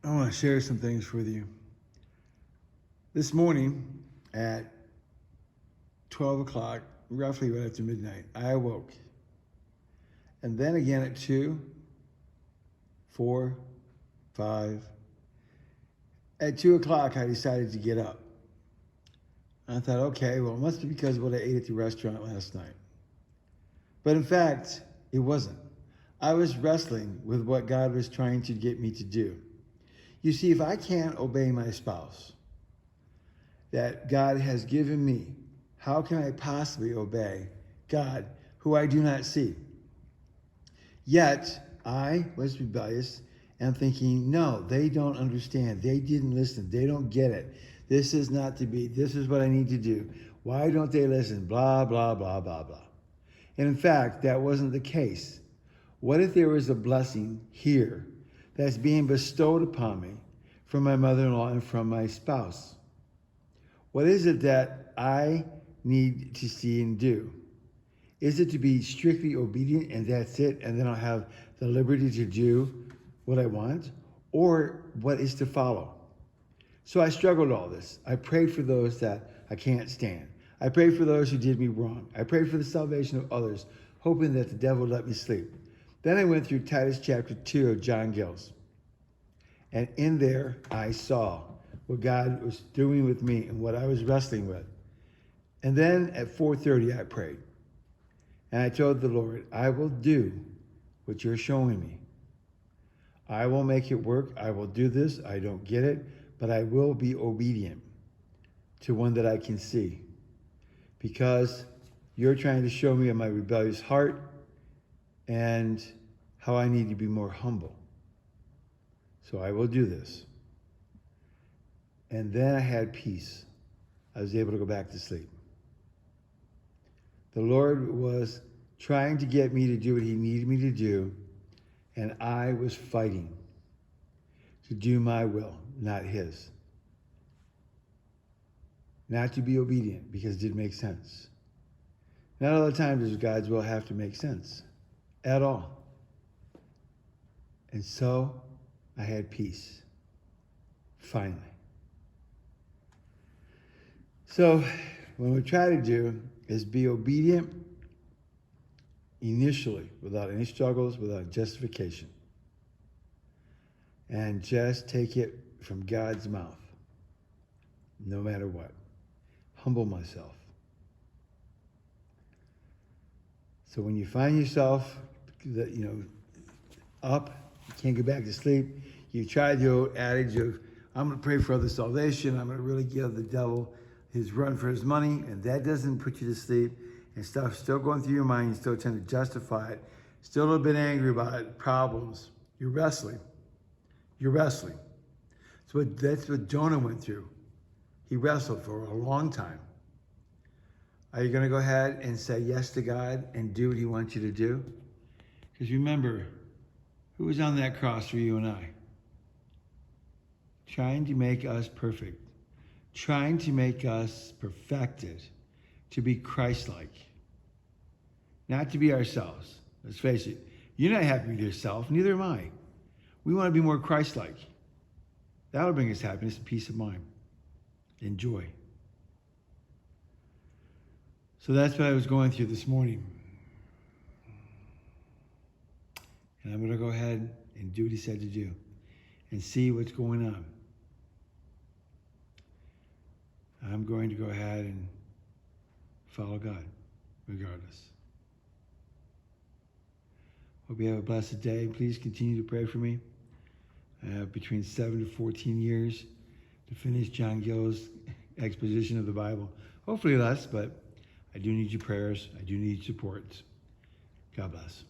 I want to share some things with you. This morning at 12 o'clock, roughly right after midnight, I awoke. And then again at 2, 4, 5. At 2 o'clock, I decided to get up. I thought, okay, well, it must be because of what I ate at the restaurant last night. But in fact, it wasn't. I was wrestling with what God was trying to get me to do. You see, if I can't obey my spouse that God has given me, how can I possibly obey God who I do not see? Yet, I was rebellious and thinking, no, they don't understand. They didn't listen. They don't get it. This is not to be. This is what I need to do. Why don't they listen? Blah, blah, blah, blah, blah. And in fact, that wasn't the case. What if there was a blessing here that's being bestowed upon me from my mother-in-law and from my spouse? What is it that I need to see and do? Is it to be strictly obedient and that's it, and then I'll have the liberty to do what I want? Or what is to follow? So I struggled with all this. I prayed for those that I can't stand. I prayed for those who did me wrong. I prayed for the salvation of others, hoping that the devil would let me sleep. Then I went through Titus chapter 2 of John Gill's. And in there, I saw what God was doing with me and what I was wrestling with. And then at 4:30, I prayed. And I told the Lord, I will do what you're showing me. I will make it work. I will do this. I don't get it, but I will be obedient to one that I can see. Because you're trying to show me my rebellious heart and how I need to be more humble. So I will do this. And then I had peace. I was able to go back to sleep. The Lord was trying to get me to do what he needed me to do, and I was fighting to do my will, not his. Not to be obedient, because it didn't make sense. Not all the time does God's will have to make sense at all. And so I had peace, finally. So what we try to do is be obedient initially, without any struggles, without justification. And just take it from God's mouth, no matter what. Humble myself. So when you find yourself, up, you can't get back to sleep, you try the old adage of, I'm going to pray for other salvation, I'm going to really give the devil his run for his money, and that doesn't put you to sleep, and stuff's still going through your mind, you still tend to justify it, still a little bit angry about it, problems. You're wrestling. You're wrestling. So that's what Jonah went through. He wrestled for a long time. Are you going to go ahead and say yes to God and do what he wants you to do? Because remember, who was on that cross for you and I? Trying to make us perfect. Trying to make us perfected. To be Christ-like. Not to be ourselves. Let's face it. You're not happy with yourself. Neither am I. We want to be more Christ-like. That'll bring us happiness and peace of mind. And joy. So that's what I was going through this morning. And I'm going to go ahead and do what he said to do. And see what's going on. I'm going to go ahead and follow God, regardless. Hope you have a blessed day. Please continue to pray for me. I have between 7 to 14 years to finish John Gill's exposition of the Bible. Hopefully less, but I do need your prayers. I do need your support. God bless.